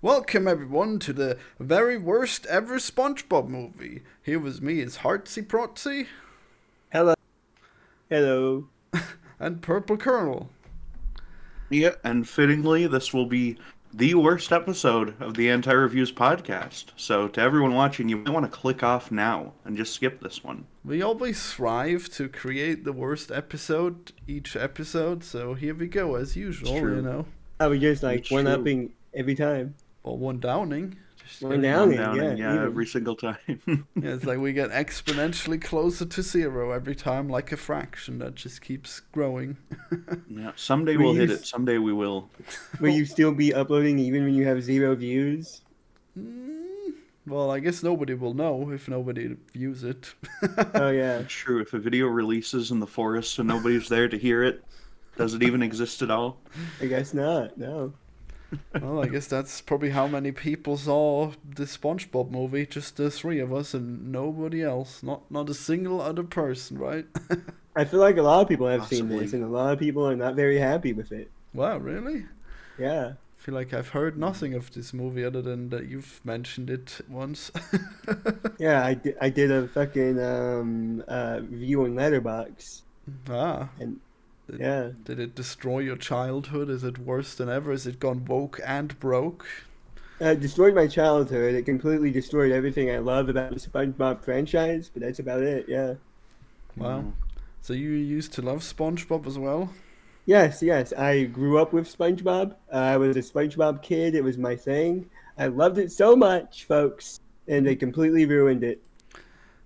Welcome everyone to the very worst ever Spongebob movie. Here with me is Heartsy Protsy Hello. Hello. and Purple Colonel. Yeah, and fittingly, this will be the worst episode of the Anti-Reviews podcast. So to everyone watching, you might want to click off now and just skip this one. We always strive to create the worst episode each episode, so here we go as usual, It's true. you know. I was just like It's one-upping every time. Or one downing. Just One kidding. down. One Downing, downing, yeah, yeah, even. every single time. Yeah, it's like we get exponentially closer to zero every time, like a fraction that just keeps growing. Yeah, someday Will we'll you hit s- it. Someday we will. Will you still be uploading even when you have 0 views? Well, I guess nobody will know if nobody views it. Oh yeah. It's true. If a video releases in the forest and nobody's there to hear it, does it even exist at all? I guess not. No. Well, I guess that's probably how many people saw the SpongeBob movie. Just the three of us and nobody else. Not a single other person, right? I feel like a lot of people have seen Possibly. this, and a lot of people are not very happy with it. Wow, really? Yeah. I feel like I've heard nothing of this movie other than that you've mentioned it once. Yeah. I did a fucking review on Letterboxd, Ah, and did, yeah. did it destroy your childhood? Is it worse than ever? Is it gone woke and broke? It destroyed my childhood. It completely destroyed everything I love about the SpongeBob franchise, but that's about it. Yeah. Wow. So you used to love SpongeBob as well? Yes, yes. I grew up with SpongeBob. I was a SpongeBob kid. It was my thing. I loved it so much, folks, and they completely ruined it.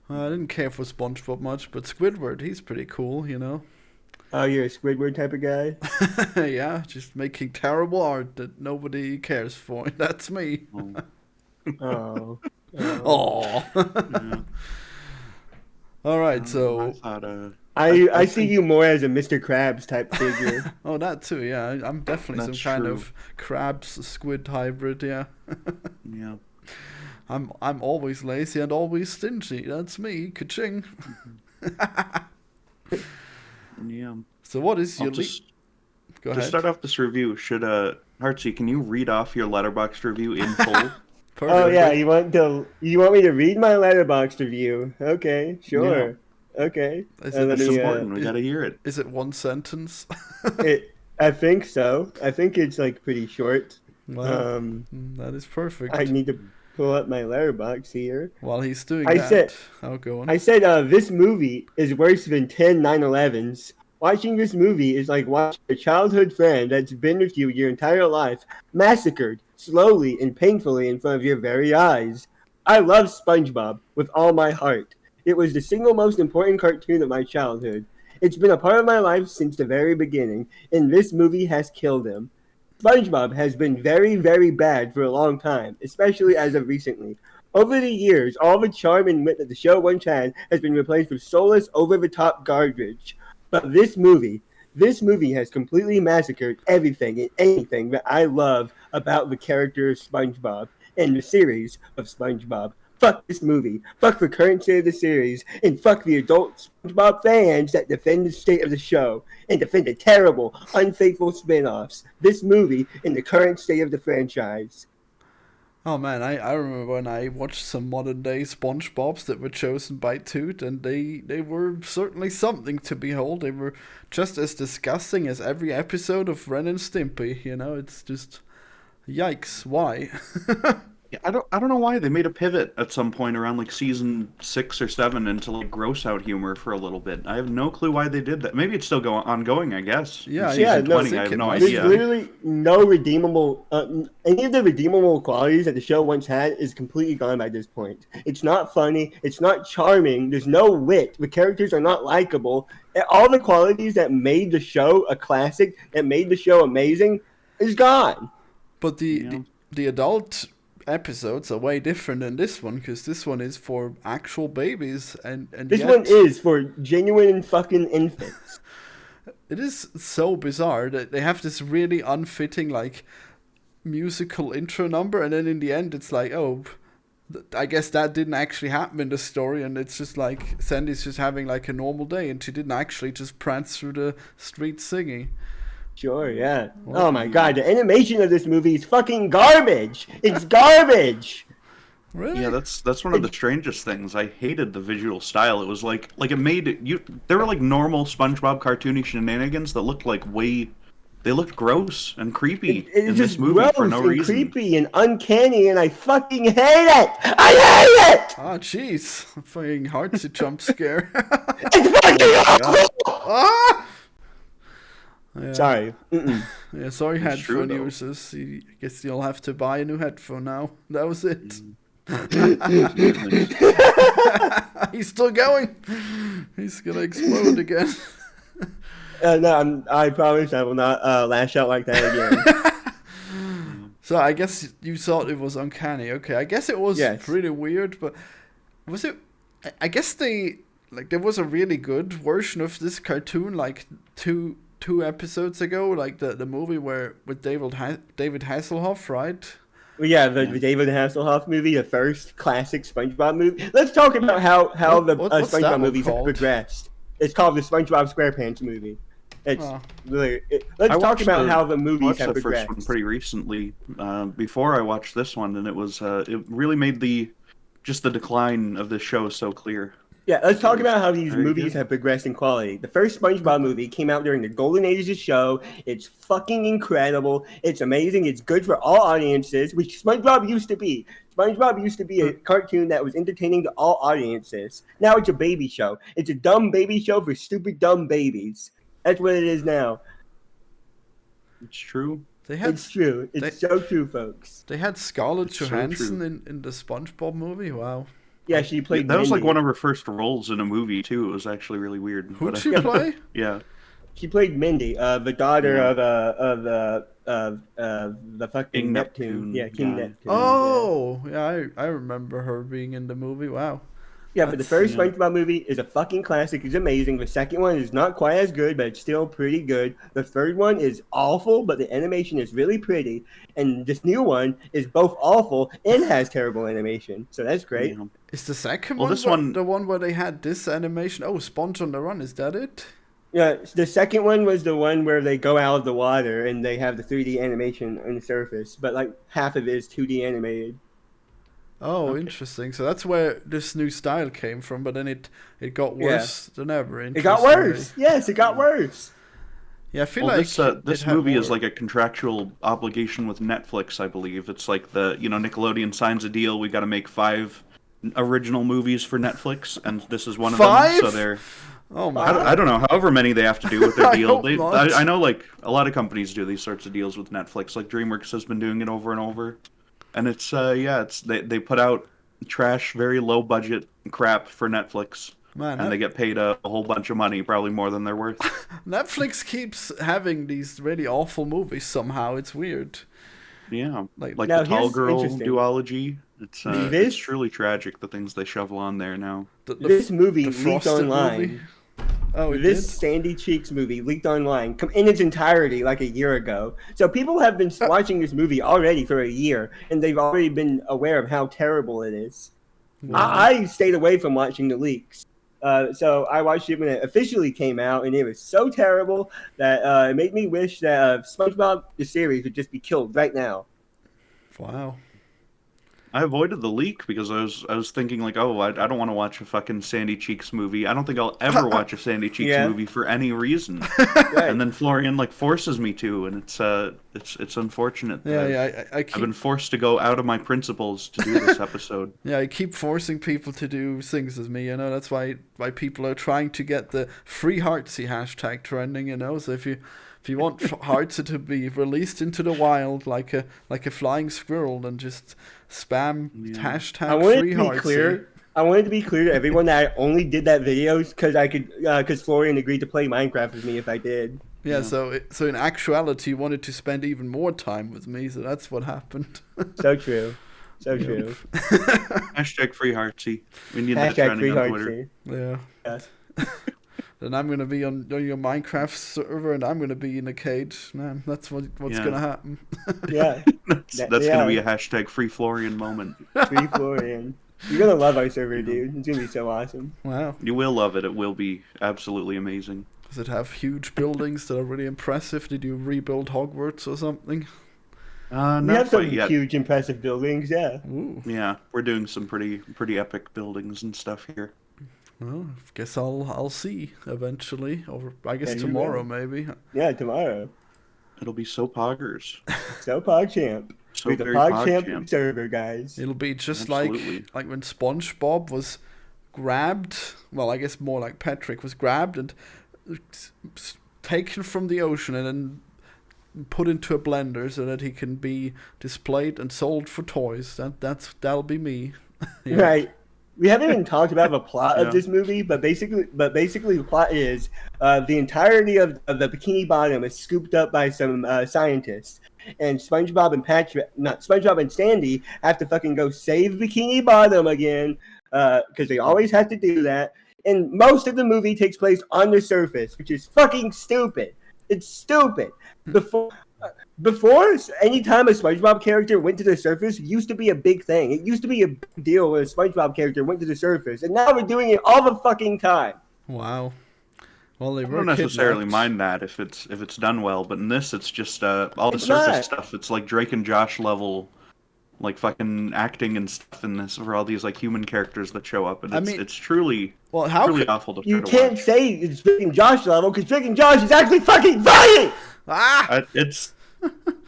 I didn't care for SpongeBob much, but Squidward, he's pretty cool, you know? Oh, you're a Squidward type of guy? Yeah, just making terrible art that nobody cares for. That's me. Oh, Oh. Oh. yeah. All right, I so thought, I see you more as a Mr. Krabs type figure. oh, that too. Yeah, I'm definitely That's some kind true. of crabs squid hybrid. Yeah, yeah. I'm always lazy and always stingy. That's me. Ka-ching. Yeah. So what is I'll your just Go To ahead. start off this review, should Hartsy, can you read off your Letterboxd review in full? Oh Perfect. yeah, you want me to read my Letterboxd review? Okay, sure. Okay. Is Let It's me, important. We gotta hear it. Is it one sentence? I think so. I think it's like pretty short. Wow, Um, that is perfect. I need to pull up my letterbox here. While he's doing I that, said- I'll go on. I said this movie is worse than 10 9/11s. Watching this movie is like watching a childhood friend that's been with you your entire life massacred slowly and painfully in front of your very eyes. I love SpongeBob with all my heart. It was the single most important cartoon of my childhood. It's been a part of my life since the very beginning, and this movie has killed him. SpongeBob has been very, very bad for a long time, especially as of recently. Over the years, all the charm and wit that the show once had has been replaced with soulless, over-the-top garbage. But this movie has completely massacred everything and anything that I love about the character of SpongeBob and the series of SpongeBob. Fuck this movie. Fuck the current state of the series. And fuck the adult SpongeBob fans that defend the state of the show and defend the terrible, unfaithful spin-offs. This movie and the current state of the franchise. Oh man, I remember when I watched some modern day SpongeBobs that were chosen by Toot, and they were certainly something to behold. They were just as disgusting as every episode of Ren and Stimpy. You know, it's just yikes. Why? Yeah, I don't know why they made a pivot at some point around like season 6 or 7 into like gross out humor for a little bit. I have no clue why they did that. Maybe it's still ongoing. I guess. Yeah, In yeah, season no, 20, I have no There's There's idea. literally no redeemable. Any of the redeemable qualities that the show once had is completely gone by this point. It's not funny. It's not charming. There's no wit. The characters are not likable. All the qualities that made the show a classic, that made the show amazing, is gone. But Yeah. the adult episodes are way different than this one, because this one is for actual babies, and This yet one is for genuine fucking infants. it is so bizarre that they have this really unfitting like musical intro number, and then in the end it's like, oh, I guess that didn't actually happen in the story, and it's just like Sandy's just having like a normal day, and she didn't actually just prance through the streets singing. Sure, yeah. Well, Oh my god, the animation of this movie is fucking garbage. It's garbage. really? Yeah, that's one of the strangest things. I hated the visual style. It was like it made you. There were like normal SpongeBob cartoony shenanigans that looked like they looked gross and creepy It's in just this movie gross for no and reason. creepy and uncanny, and I fucking hate it. I hate it. Ah, jeez. Fucking hard to jump scare. It's fucking God. awful. Ah! Yeah. Sorry. Mm-mm. Yeah, sorry, It's true, headphone though. users. I guess you'll have to buy a new headphone now. That was it. He's still going. He's gonna explode again. No, I promise I will not lash out like that again. So I guess you thought it was uncanny. Okay, I guess it was Yes. pretty weird, but was it? I guess there was a really good version of this cartoon like two episodes ago, like the movie with David Hasselhoff, right? Well, yeah, the David Hasselhoff movie, the first classic SpongeBob movie. Let's talk about how the what's that SpongeBob one movies have called? progressed. It's called the SpongeBob SquarePants movie. It's Oh. let's I talk watched about how the I movies watched have the first progressed. one pretty recently, before I watched this one, and it really made the decline of this show so clear. Yeah, let's talk about how these Very movies good. have progressed in quality. The first SpongeBob movie came out during the golden age of the show. It's fucking incredible. It's amazing. It's good for all audiences, which SpongeBob used to be. SpongeBob used to be a cartoon that was entertaining to all audiences. Now it's a baby show. It's a dumb baby show for stupid dumb babies. That's what it is now. It's true. They had It's true. It's so true, folks. they had Scarlett It's so Johansson true. in the SpongeBob movie. Wow. Yeah, she played That was like Mindy. one of her first roles in a movie too. It was actually really weird. Who'd but, she play? Yeah. She played Mindy, the daughter Yeah. of the fucking King Neptune. Neptune, Yeah, King yeah. Neptune. Oh, yeah, I remember her being in the movie. Wow. Yeah, but the first Yeah. SpongeBob movie is a fucking classic. It's amazing. The second one is not quite as good, but it's still pretty good. The third one is awful, but the animation is really pretty. And this new one is both awful and has terrible animation. So that's great. Yeah. Is the second Well, one this one- the one where they had this animation? Oh, Sponge on the Run. Is that it? Yeah, the second one was the one where they go out of the water and they have the 3D animation on the surface, but like half of it is 2D animated. Oh, interesting. So that's where this new style came from, but then it got worse than ever. It got interestingly. worse. Yes, it got worse. Yeah, I feel Well, like this it had movie is more- like a contractual obligation with Netflix, I believe. It's like Nickelodeon signs a deal. We got to make 5 original movies for Netflix, and this is one of them. 5? So they're Oh my I don't know, however many they have to do with their I deal. hope not. I know like a lot of companies do these sorts of deals with Netflix. Like DreamWorks has been doing it over and over, and it's they put out trash, very low budget crap for Netflix. man. And they get paid a whole bunch of money, probably more than they're worth. Netflix keeps having these really awful movies somehow. It's weird. Yeah, Like- like Now, the Tall here's Girl interesting. duology. It's This- truly tragic the things they shovel on there now. This movie the leaked Frosted online. movie. Oh, it This did? Sandy Cheeks movie leaked online in its entirety like a year ago. So people have been watching this movie already for a year, and they've already been aware of how terrible it is. I stayed away from watching the leaks. So I watched it when it officially came out, and it was so terrible that it made me wish that SpongeBob the series would just be killed right now. Wow. I avoided the leak because I was thinking like, oh, I don't want to watch a fucking Sandy Cheeks movie. I don't think I'll ever watch a Sandy Cheeks Yeah. movie for any reason. Right. And then Florian like forces me to, and it's unfortunate. That I I've keep been forced to go out of my principles to do this episode. I keep forcing people to do things with me. That's why people are trying to get the free Heartsy hashtag trending. So if you want Heartsy to be released into the wild like a flying squirrel, then just spam hashtag I wanted free to be Heartsy. clear. I wanted to be clear to everyone that I only did that videos because Florian agreed to play Minecraft with me if I did. Yeah, so in actuality, you wanted to spend even more time with me, so that's what happened. So true. So true. Hashtag free Heartsy. We need that Hashtag trending free on Twitter. Heartsy. Yeah. Yes. Then I'm gonna be on your Minecraft server, and I'm gonna be in a cage. Man, that's what's Yeah. gonna happen. Yeah. That's Yeah. gonna be a hashtag free Florian moment. Free Florian. You're gonna love our server, dude. It's gonna be so awesome. Wow. You will love it. It will be absolutely amazing. Does it have huge buildings that are really impressive? Did you rebuild Hogwarts or something? We Not have some quite yet. huge, impressive buildings, yeah. Ooh. Yeah, we're doing some pretty epic buildings and stuff here. Well, I guess I'll see eventually, or I guess Yeah, you tomorrow will. maybe. Yeah, tomorrow. It'll be so poggers. So PogChamp. So With the very PogChamp PogChamp. server, guys. It'll be just Absolutely. like when SpongeBob was grabbed. Well, I guess more like Patrick was grabbed and taken from the ocean and then put into a blender so that he can be displayed and sold for toys. That'll be me. Yeah. Right. We haven't even talked about the plot Yeah. of this movie, but basically the plot is the entirety of the Bikini Bottom is scooped up by some scientists, and SpongeBob and Sandy have to fucking go save Bikini Bottom again because they always have to do that. And most of the movie takes place on the surface, which is fucking stupid. It's stupid. Before, any time a SpongeBob character went to the surface used to be a big thing. It used to be a big deal when a SpongeBob character went to the surface, and now we're doing it all the fucking time. Wow. Well, they I were don't necessarily kidnapped. mind that if it's done well, but in this it's just all the It's surface not. stuff. It's like Drake and Josh level, like fucking acting and stuff in this for all these like human characters that show up, and I it's mean- it's truly Well, how truly could, awful to You try to can't watch. say it's Drake and Josh level because Drake and Josh is actually fucking funny.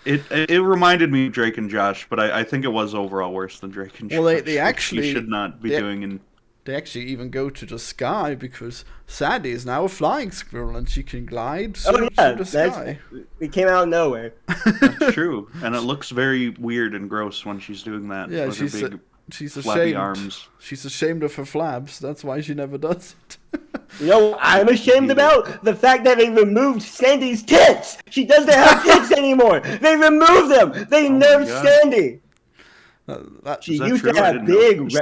It reminded me of Drake and Josh, but I think it was overall worse than Drake and Josh. Well, they which actually- you should not be they- doing in. They actually even go to the sky because Sandy is now a flying squirrel and she can glide through the sky. It came out of nowhere. That's true, and it looks very weird and gross when she's doing that. Yeah, with her she's big she's flabby ashamed. arms. She's ashamed of her flabs. That's why she never does it. You know what I'm ashamed about? The fact that they removed Sandy's tits. She doesn't have tits anymore. They removed them. They nerfed God. Sandy. That- She Is that used true? to I have didn't know.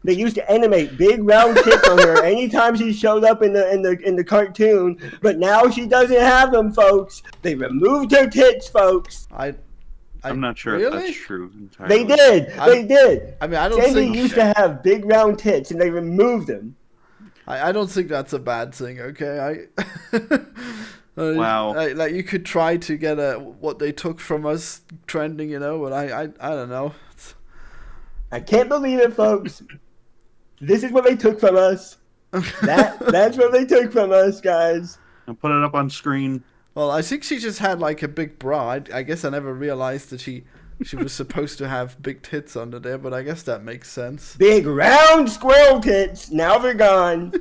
they used to animate big round tits on her anytime she showed up in the cartoon, but now she doesn't have them, folks. They removed her tits, folks. I'm not sure really? if that's true entirely. They did. They did. I mean, I don't Sandy think used to have big round tits, and they removed them. I don't think that's a bad thing. Okay, Wow. like you could try to get what they took from us trending, but I don't know. I can't believe it, folks. This is what they took from us. That's what they took from us, guys. I'll put it up on screen. Well, I think she just had like a big bra. I guess I never realized that she was supposed to have big tits under there, but I guess that makes sense. Big round squirrel tits. Now they're gone.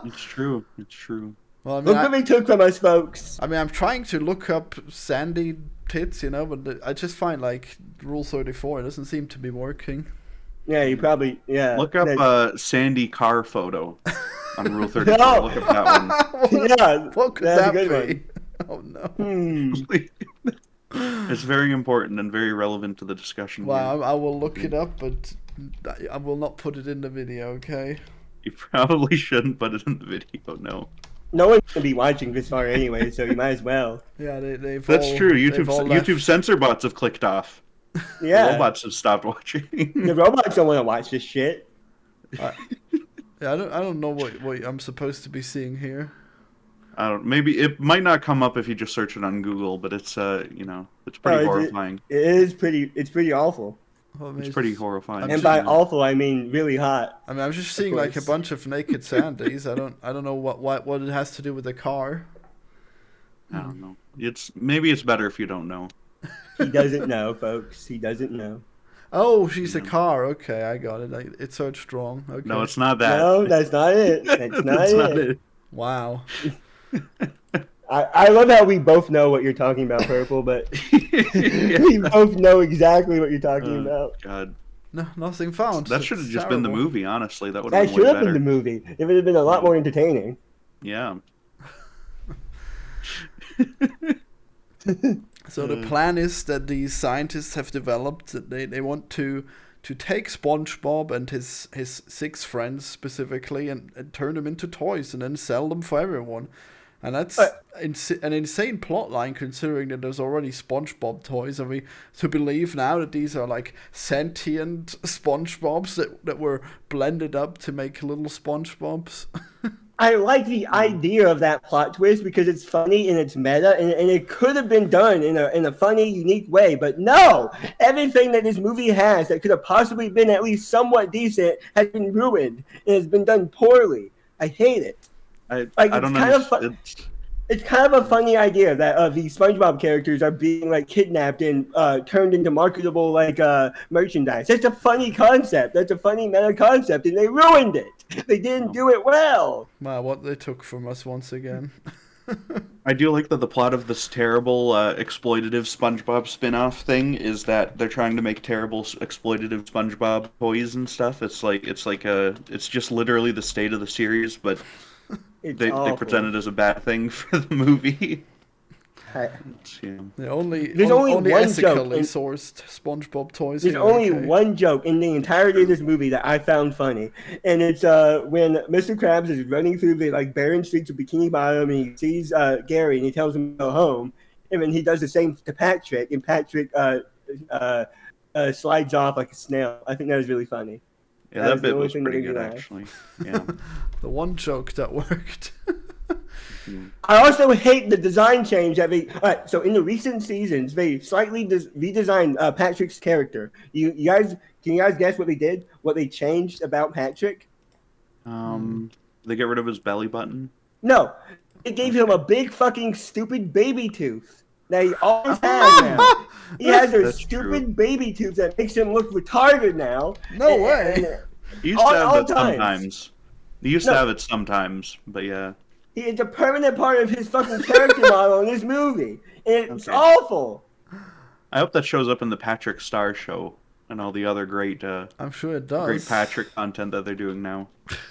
It's true. It's true. Well, I mean, Look what they took from us, folks. I'm trying to look up Sandy tits, but I just find like Rule 34. It doesn't seem to be working. Yeah, you probably Look up Sandy car photo on Rule 34. No. Look up that one. Yeah, What could that's a that good be? Oh no. Hmm. It's very important and very relevant to the discussion. here. Well, I will look it up, but I will not put it in the video. Okay. You probably shouldn't put it in the video. No, No one's gonna be watching this far anyway, so you might as well. Yeah, they've. that's all, true. they've all left. YouTube censor bots have clicked off. Yeah, Robots have stopped watching. the robots don't want to watch this shit. Yeah, I don't know what I'm supposed to be seeing here. I don't. Maybe it might not come up if you just search it on Google, but it's it's pretty Oh, horrifying. It is pretty. It's pretty awful. Well, It's pretty horrifying. I'm And just- by awful, I mean really hot. I mean, I'm just seeing like a course. bunch of naked Sandys. I don't know what it has to do with the car. I don't know. Maybe it's better if you don't know. He doesn't know, folks. He doesn't know. Oh, she's a car. Okay, I got it. It's so strong. Okay. No, it's not that. No, that's not it. That's not, That's it. not it. Wow. I love how we both know what you're talking about, Purple, but we both know exactly what you're talking about. God, No, nothing found. that It's should have just been the terrible. movie. Honestly, that would That have been should way have been better. the movie. It would have been a lot more entertaining. Yeah. So the plan is that these scientists have developed that they want to take SpongeBob and his 6 friends specifically and turn them into toys and then sell them for everyone. And that's an insane plot line considering that there's already SpongeBob toys. Are we to believe now that these are like sentient SpongeBobs that were blended up to make little SpongeBobs? I like the idea of that plot twist because it's funny and it's meta, and it could have been done in a funny, unique way. But no, everything that this movie has that could have possibly been at least somewhat decent has been ruined and has been done poorly. I hate it. I It's don't kind of understand. It's kind of a funny idea that these SpongeBob characters are being like kidnapped and turned into marketable merchandise. That's a funny concept. That's a funny meta concept, and they ruined it. They didn't do it well. Wow, what they took from us once again. I do like that the plot of this terrible exploitative SpongeBob spin-off thing is that they're trying to make terrible exploitative SpongeBob toys and stuff. It's just literally the state of the series, but they present it as a bad thing for the movie. There's only one ethically joke sourced SpongeBob toys. There's only one joke in the entirety of this movie that I found funny, and it's when Mr. Krabs is running through the barren streets of Bikini Bottom, and he sees Gary, and he tells him to go home, and then he does the same to Patrick, and Patrick slides off like a snail. I think that was really funny. Yeah, that bit was pretty good, actually. Yeah. The one joke that worked. I also hate the design change that they. So in the recent seasons, they slightly redesigned Patrick's character. Can you guys guess what they did? What they changed about Patrick? They get rid of his belly button. No, it gave him a big fucking stupid baby tooth that he always has now. He has a stupid baby tooth that makes him look retarded now. No way. He used to have it sometimes. He used to have it sometimes, but yeah. It's a permanent part of his fucking character model in this movie. And it's awful. I hope that shows up in the Patrick Star show and all the other great I'm sure it does. Great Patrick content that they're doing now.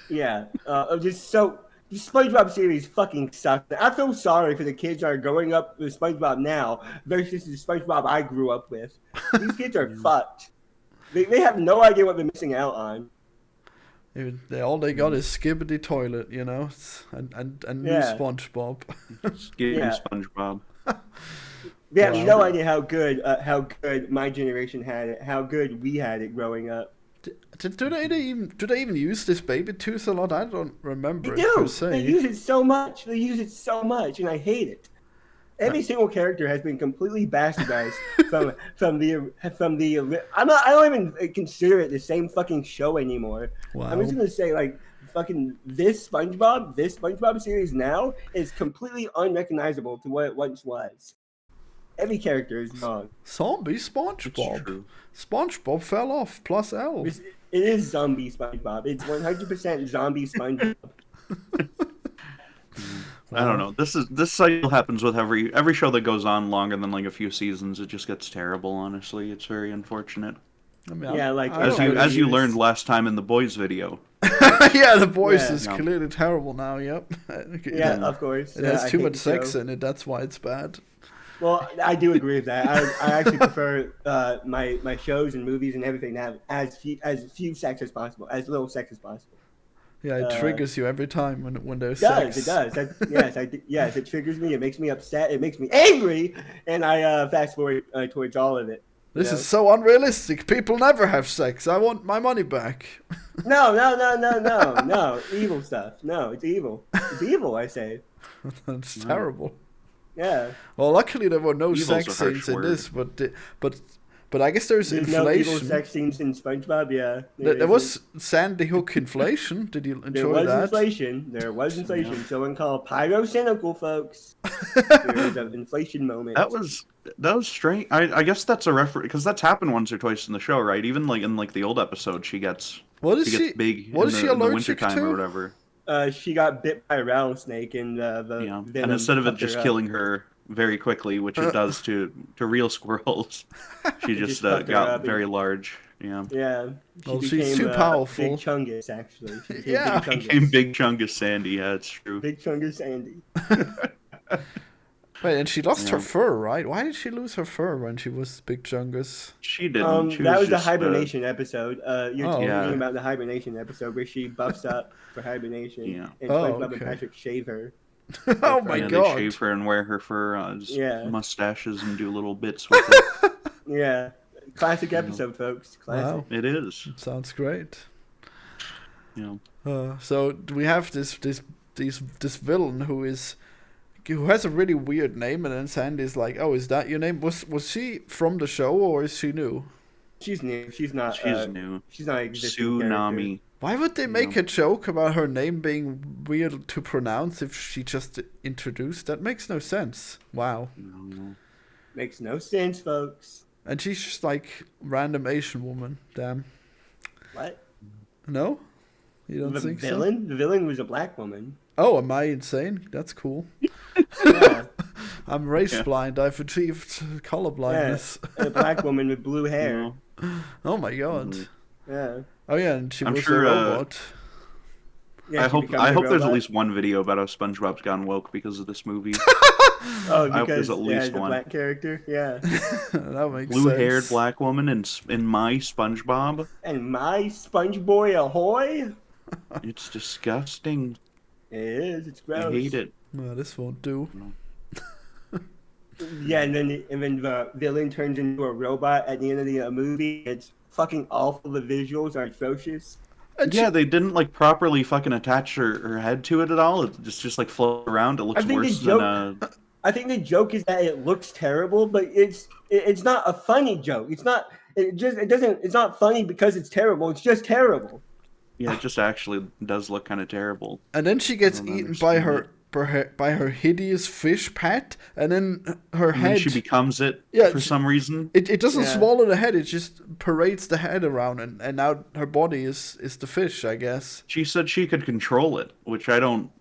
Yeah. The SpongeBob series fucking sucks. I feel sorry for the kids that are growing up with SpongeBob now versus the SpongeBob I grew up with. These kids are fucked. They have no idea what they're missing out on. All they got is Skibbity Toilet, you know, and new SpongeBob. SpongeBob. They have no idea how good my generation had it, how good we had it growing up. Do they even use this baby tooth a lot? I don't remember. They do. They use it so much. And I hate it. Every single character has been completely bastardized from the. I don't even consider it the same fucking show anymore. Wow. I'm just gonna say fucking this SpongeBob series now is completely unrecognizable to what it once was. Every character is wrong. Zombie SpongeBob. SpongeBob fell off. Plus L. It is zombie SpongeBob. It's 100% zombie SpongeBob. I don't know. This cycle happens with every show that goes on longer than a few seasons. It just gets terrible. Honestly, it's very unfortunate. I mean, as you learned last time in the Boys video. Yeah, the Boys is clearly terrible now. Yep. Yeah, of course. It has too much sex in it. That's why it's bad. Well, I do agree with that. I actually prefer my shows and movies and everything to have as few sex as possible, as little sex as possible. Yeah, it triggers you every time when there's sex. It does. Yes, it triggers me. It makes me upset. It makes me angry, and I fast forward towards all of it. This is so unrealistic. People never have sex. I want my money back. No. Evil stuff. No, it's evil. It's evil, I say. That's terrible. Yeah. Well, luckily there were no sex scenes in this, but I guess there's inflation. No evil sex scenes in SpongeBob. Yeah. There was Sandy Hook inflation. Did you enjoy that? There was inflation. Yeah. Someone called pyrocynical, folks. There was an inflation moment. That was strange. I guess that's a reference because that's happened once or twice in the show, right? Even in the old episode, she gets gets big in the wintertime or whatever. She got bit by a rattlesnake and the venom. And instead of it just killing her very quickly, which it does to real squirrels, she just got very large. Yeah. Yeah. She's too powerful. Big Chungus, actually. Became Big Chungus Sandy. Yeah, it's true. Big Chungus Sandy. Wait, and she lost her fur, right? Why did she lose her fur when she was Big Chungus? She didn't. That was the hibernation episode. You're talking about the hibernation episode where she buffs up for hibernation. Yeah. And SpongeBob and Patrick shave her. Oh my god! They shave her and wear her fur mustaches and do little bits with it. Yeah, classic episode, folks. Classic. Wow. It is. Sounds great. Yeah. So we have this this villain who has a really weird name, and then Sandy's like, "Oh, is that your name?" Was she from the show or is she new? She's new. She's not. She's new. She's not an existing Tsunami. character. Why would they make a joke about her name being weird to pronounce if she just introduced? That makes no sense. Wow. No. Makes no sense, folks. And she's just like random Asian woman. Damn. What? No? You don't think villain? The villain was a black woman. Oh, am I insane? That's cool. Yeah. I'm race blind. I've achieved color blindness. Yeah. A black woman with blue hair. Oh my god. Yeah. Oh yeah, and she I'm was sure, a robot. Yeah, I she hope becomes a there's at robot. least one video about how SpongeBob's gone woke because of this movie. Oh, I hope because there's at least the one. black character. Yeah. That makes Blue-haired sense. black woman in my SpongeBob. And my Sponge Boy ahoy! It's disgusting. It is. It's gross. I hate it. No, this won't do. Yeah, and then the villain turns into a robot at the end of the movie. It's fucking awful. The visuals are atrocious. And Yeah, they didn't like properly fucking attach her head to it at all. It just like float around. It looks I think worse the than I think the joke is that it looks terrible, but it's not a funny joke. It's not funny because it's terrible. It's just terrible. yeah, it just actually does look kind of terrible. And then she gets I don't eaten by understand by her hideous fish pet, and then her And head. then she becomes it Yeah, for she- some reason. It doesn't Yeah. swallow the head. It just parades the head around, and now her body is the fish, I guess. She said she could control it, which I don't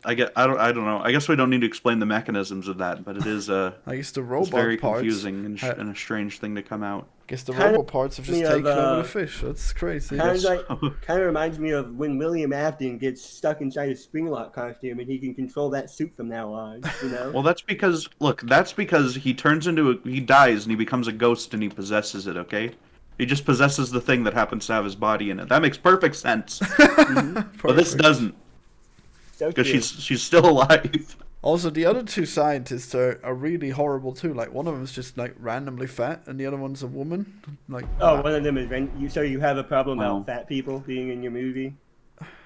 know. I guess we don't need to explain the mechanisms of that, but it is I guess the it's robot very parts. confusing and, ha- and a strange thing to come out. I guess the Kinda robot parts have just me of, taken over the fish. That's crazy. Kind of reminds me of when William Afton gets stuck inside a Springlock costume and he can control that suit from now on. You know. Well, that's because he he dies and he becomes a ghost and he possesses it. Okay, he just possesses the thing that happens to have his body in it. That makes perfect sense. But this Perfect. doesn't, So because true. she's still alive. Also, the other two scientists are really horrible too. Like one of them is just like randomly fat, and the other one's a woman. Like Oh, one of them is so you have a problem Wow. about fat people being in your movie,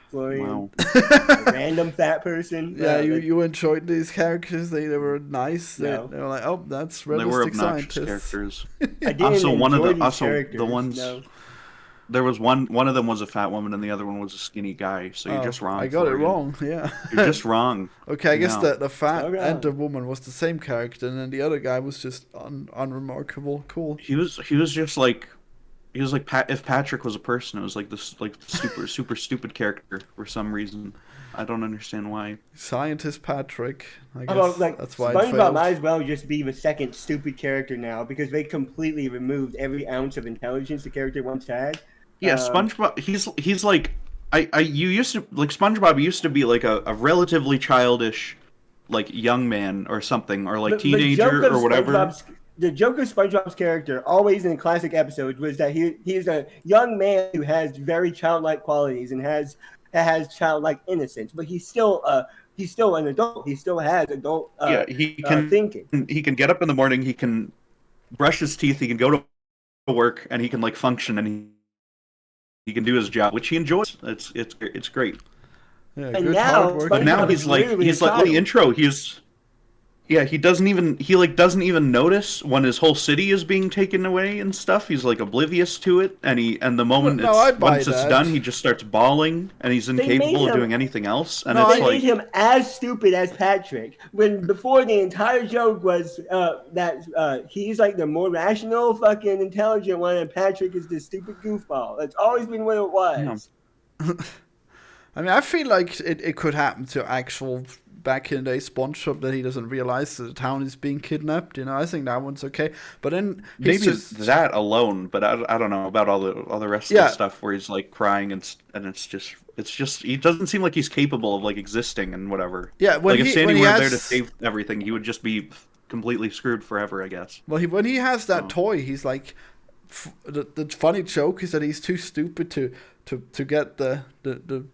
Florian? Wow. A random fat person? yeah, That- you enjoyed these characters. They were nice. No. They were like, oh, that's They were realistic obnoxious scientists. characters. I didn't Also, one of enjoy the- these also, the characters, ones- no. There was one of them was a fat woman and the other one was a skinny guy. So you're Oh, just wrong. I got it Florian. wrong. Yeah. You're just wrong. Okay, I guess No. the fat So and the wrong. woman was the same character, and then the other guy was just unremarkable. Cool. He was just like if Patrick was a person, it was like this like super stupid character for some reason. I don't understand why. Scientist Patrick. I guess How about, like, that's why it SpongeBob failed. might as well just be the second stupid character now because they completely removed every ounce of intelligence the character once had. Yeah, SpongeBob. He's like you used to like SpongeBob used to be like a relatively childish like young man or something or like The joke teenager of or whatever. The joke of SpongeBob's character, always in classic episodes, was that he's a young man who has very childlike qualities and has childlike innocence, but he's still an adult. He still has adult Yeah, he can thinking. he can get up in the morning. He can brush his teeth. He can go to work and he can like function and he can do his job, which he enjoys. It's great. Yeah, And good now hard work. But now SpongeBob he's is like literally he's a like in the child. intro. He doesn't even notice when his whole city is being taken away and stuff. He's like oblivious to it, and the moment No, I buy once it's that. done, he just starts bawling, and he's made incapable of him- doing anything else. And No, it's They like made him as stupid as Patrick. When before the entire joke was that he's like the more rational, fucking intelligent one, and Patrick is the stupid goofball. That's always been what it was. Yeah. I mean, I feel like it could happen to actual back in the day SpongeBob that he doesn't realize that the town is being kidnapped. You know, I think that one's okay. But then he's maybe just, that alone, but I don't know about all the rest of Yeah. the stuff where he's like crying and it's just he doesn't seem like he's capable of like existing and whatever. Yeah, when like if he- Sandy when he were has- there to save everything, he would just be completely screwed forever, I guess. well, when he has that Oh. toy, he's like, the funny joke is that he's too stupid to get the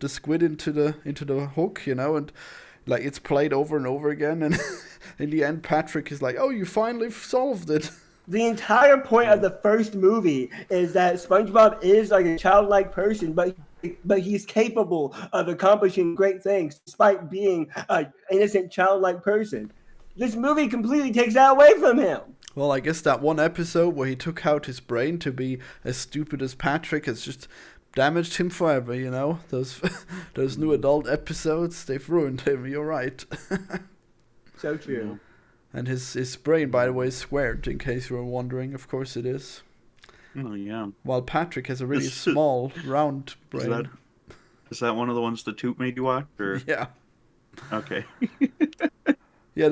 squid into the hook, you know, and like it's played over and over again, and in the end, Patrick is like, "Oh, you finally solved it." The entire point of the first movie is that SpongeBob is like a childlike person, but but he's capable of accomplishing great things despite being an innocent, childlike person. This movie completely takes that away from him. Well, I guess that one episode where he took out his brain to be as stupid as Patrick has just damaged him forever, you know? Those new adult episodes, they've ruined him, you're right. So true. And his brain, by the way, is squared, in case you were wondering. Of course it is. Oh, yeah. While Patrick has a really small, round brain. Is that one of the ones the Toot made you watch? Or? Yeah. Okay. Yeah,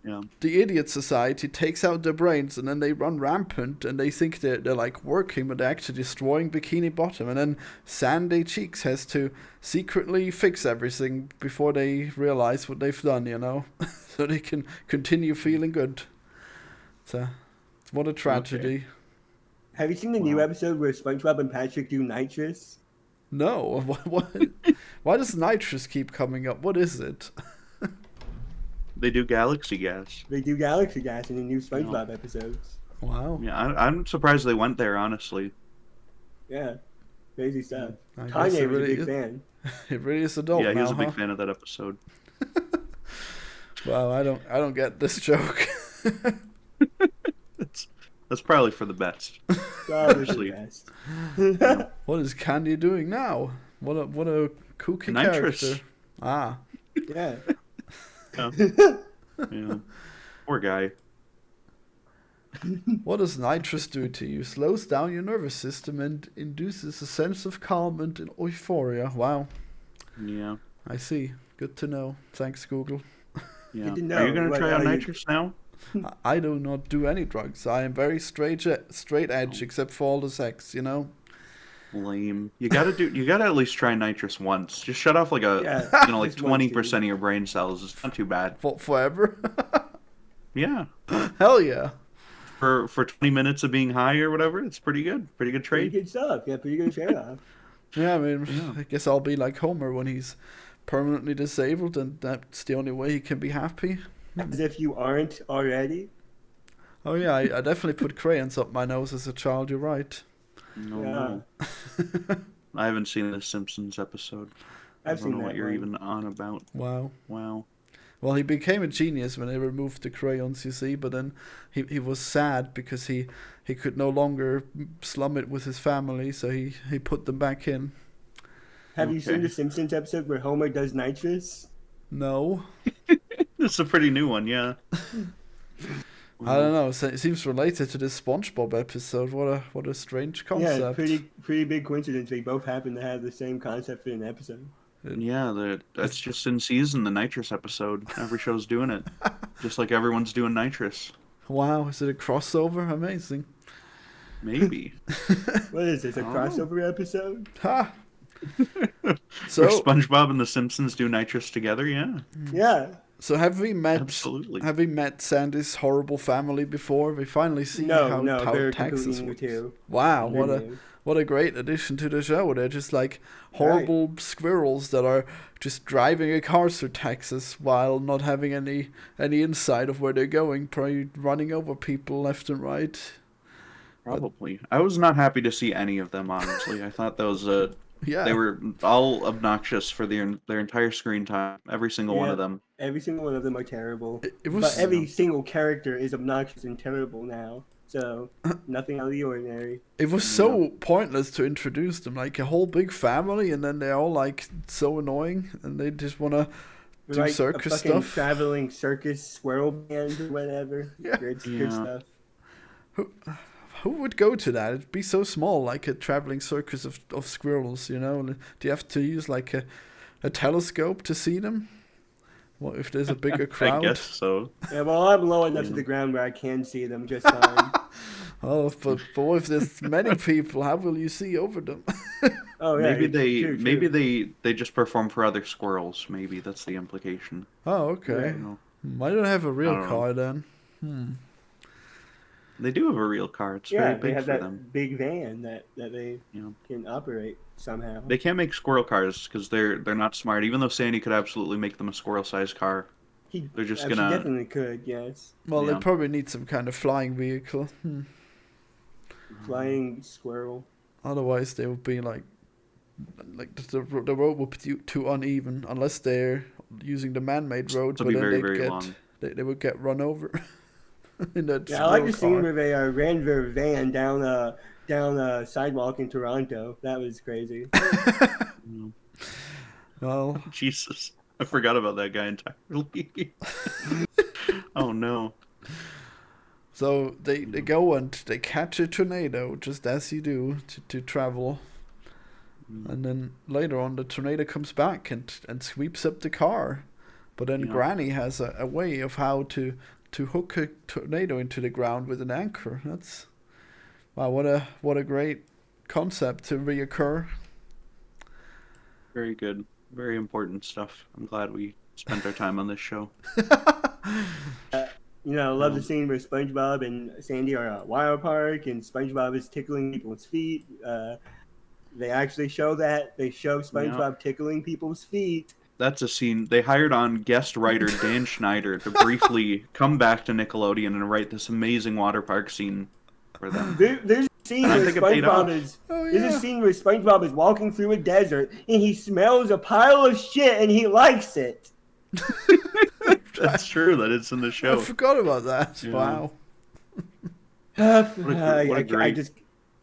Yeah. the idiot society takes out their brains and then they run rampant and they think they're like working, but they're actually destroying Bikini Bottom. And then Sandy Cheeks has to secretly fix everything before they realize what they've done, you know, so they can continue feeling good. So, what a tragedy. Okay. Have you seen the new episode where SpongeBob and Patrick do Nitrous? No. Why does Nitrous keep coming up? What is it? They do galaxy gas. They do galaxy gas in the new SpongeBob episodes. Wow. Yeah, I'm surprised they went there, honestly. Yeah. Crazy stuff. I guess Kanye it was really a big is- fan. It really is adult Yeah, he was now, a big huh? fan of that episode. Wow, I don't get this joke. That's probably for the best. God was the Actually. best. What is Candy doing now? What a kooky Nitrous. character. Ah. Yeah. Yeah. Poor guy. What does nitrous do to you? Slows down your nervous system and induces a sense of calm and euphoria. Wow. Yeah. I see. Good to know. Thanks, Google. Yeah. Good to know. Are you gonna What try out are you- nitrous now? I do not do any drugs. I am very straight edge, except for all the sex, you know? Lame. You gotta at least try nitrous once. Just shut off like like just once, 20% of your brain cells. It's not too bad. Forever? Yeah. Hell yeah. For 20 minutes of being high or whatever, it's pretty good. Pretty good Pretty trade. good stuff. Yeah, pretty good trade-off. Yeah, I mean, Yeah. I guess I'll be like Homer when he's permanently disabled, and that's the only way he can be happy. As if you aren't already. Oh yeah, I definitely put crayons up my nose as a child. You're right. No. I haven't seen the Simpsons episode. I I've don't seen know that what you're one. even on about. Wow. Wow. Well, he became a genius when they removed the crayons, you see. But then he was sad because he could no longer slum it with his family, so he put them back in. Have you seen Okay. the Simpsons episode where Homer does nitrous? No, It's a pretty new one, yeah. I don't know. So it seems related to this SpongeBob episode. What a strange concept. Yeah, pretty big coincidence. They both happen to have the same concept in an episode. Yeah, that's just in season, the Nitrous episode. Every show's doing it. Just like everyone's doing Nitrous. Wow, is it a crossover? Amazing. Maybe. What is this, a I don't know. crossover episode? Ha. Where So SpongeBob and the Simpsons do Nitrous together, yeah. Yeah. so have we met? Absolutely. Have we met Sandy's horrible family before? We finally see No, how they're Texas completely new works. too. Wow, They're new. what a great addition to the show. They're just like horrible squirrels that are just driving a car through Texas while not having any insight of where they're going, probably running over people left and right. Probably. I was not happy to see any of them, honestly. I thought those Yeah. they were all obnoxious for their entire screen time. Every single one of them. Every single one of them are terrible. It was But every single character is obnoxious and terrible now. So, nothing out of the ordinary. It was so pointless to introduce them, like a whole big family, and then they're all like so annoying, and they just want to do Like circus a fucking stuff. traveling circus squirrel band or whatever. Yeah. Good Yeah. stuff. Who would go to that? It'd be so small, like a traveling circus of squirrels, you know? Do you have to use like a telescope to see them? What if there's a bigger I crowd? guess so. Yeah, well, I'm low enough to the ground where I can see them just fine. Oh, but what if there's many people? How will you see over them? Oh yeah, Maybe true. they just perform for other squirrels. Maybe that's the implication. Oh, okay. You know. Why don't I have a real I don't know. car then? They do have a real car. It's Yeah, very they big have for that them. big van that they Yeah. can operate somehow. They can't make squirrel cars because they're not smart. Even though Sandy could absolutely make them a squirrel-sized car, they're just She gonna. definitely could, yes. Well, Yeah. they probably need some kind of flying vehicle. Flying squirrel. Otherwise, they would be like like the road would be too uneven unless they're using the man-made road, This will but be then very, very long. they would get run over in that Yeah, I like squirrel the scene car. where they ran their van down a sidewalk in Toronto. That was crazy. Mm. Well, Jesus, I forgot about that guy entirely. Oh no. so they go and they catch a tornado just as you do to travel. And then later on, the tornado comes back and sweeps up the car. But then Yeah. Granny has a way of how to hook a tornado into the ground with an anchor. That's wow! What a great concept to reoccur. Very good. Very important stuff. I'm glad we spent our time on this show. I love the Um, scene where SpongeBob and Sandy are at Wild Park, and SpongeBob is tickling people's feet. They actually show that. They show yeah. SpongeBob tickling people's feet. That's a scene. They hired on guest writer Dan Schneider to briefly come back to Nickelodeon and write this amazing water park scene for them. There's a scene I where think it paid off. There's a scene where SpongeBob is walking through a desert and he smells a pile of shit and he likes it. That's true. That it's in the I show. forgot about that. Yeah. Wow. What a great.